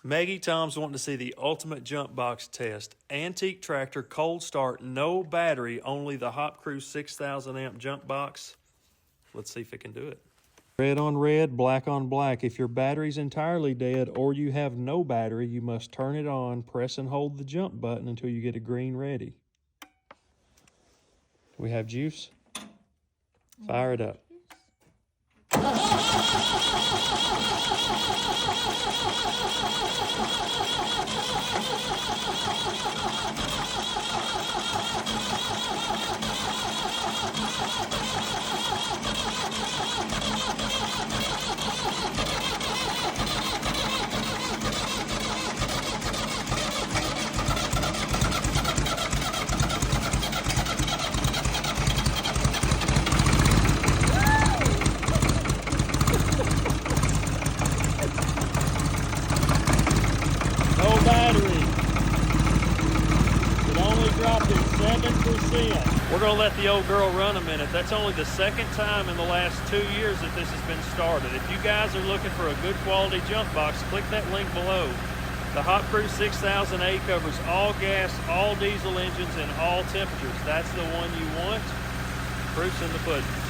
Maggie Tom's wanting to see the ultimate jump box test. Antique tractor, cold start, no battery, only the Hop Crew 6,000 amp jump box. Let's see if it can do it. Red on red, black on black. If your battery's entirely dead or you have no battery, you must turn it on, press and hold the jump button until you get a green ready. We have juice. Fire it up. No battery. It only dropped at 7%. We're going to let the old girl run a minute. That's only the second time in the last 2 years that this has been started. If you guys are looking for a good quality jump box, click that link below. The Hop Crew 6000A covers all gas, all diesel engines, and all temperatures. That's the one you want. Proof's in the pudding.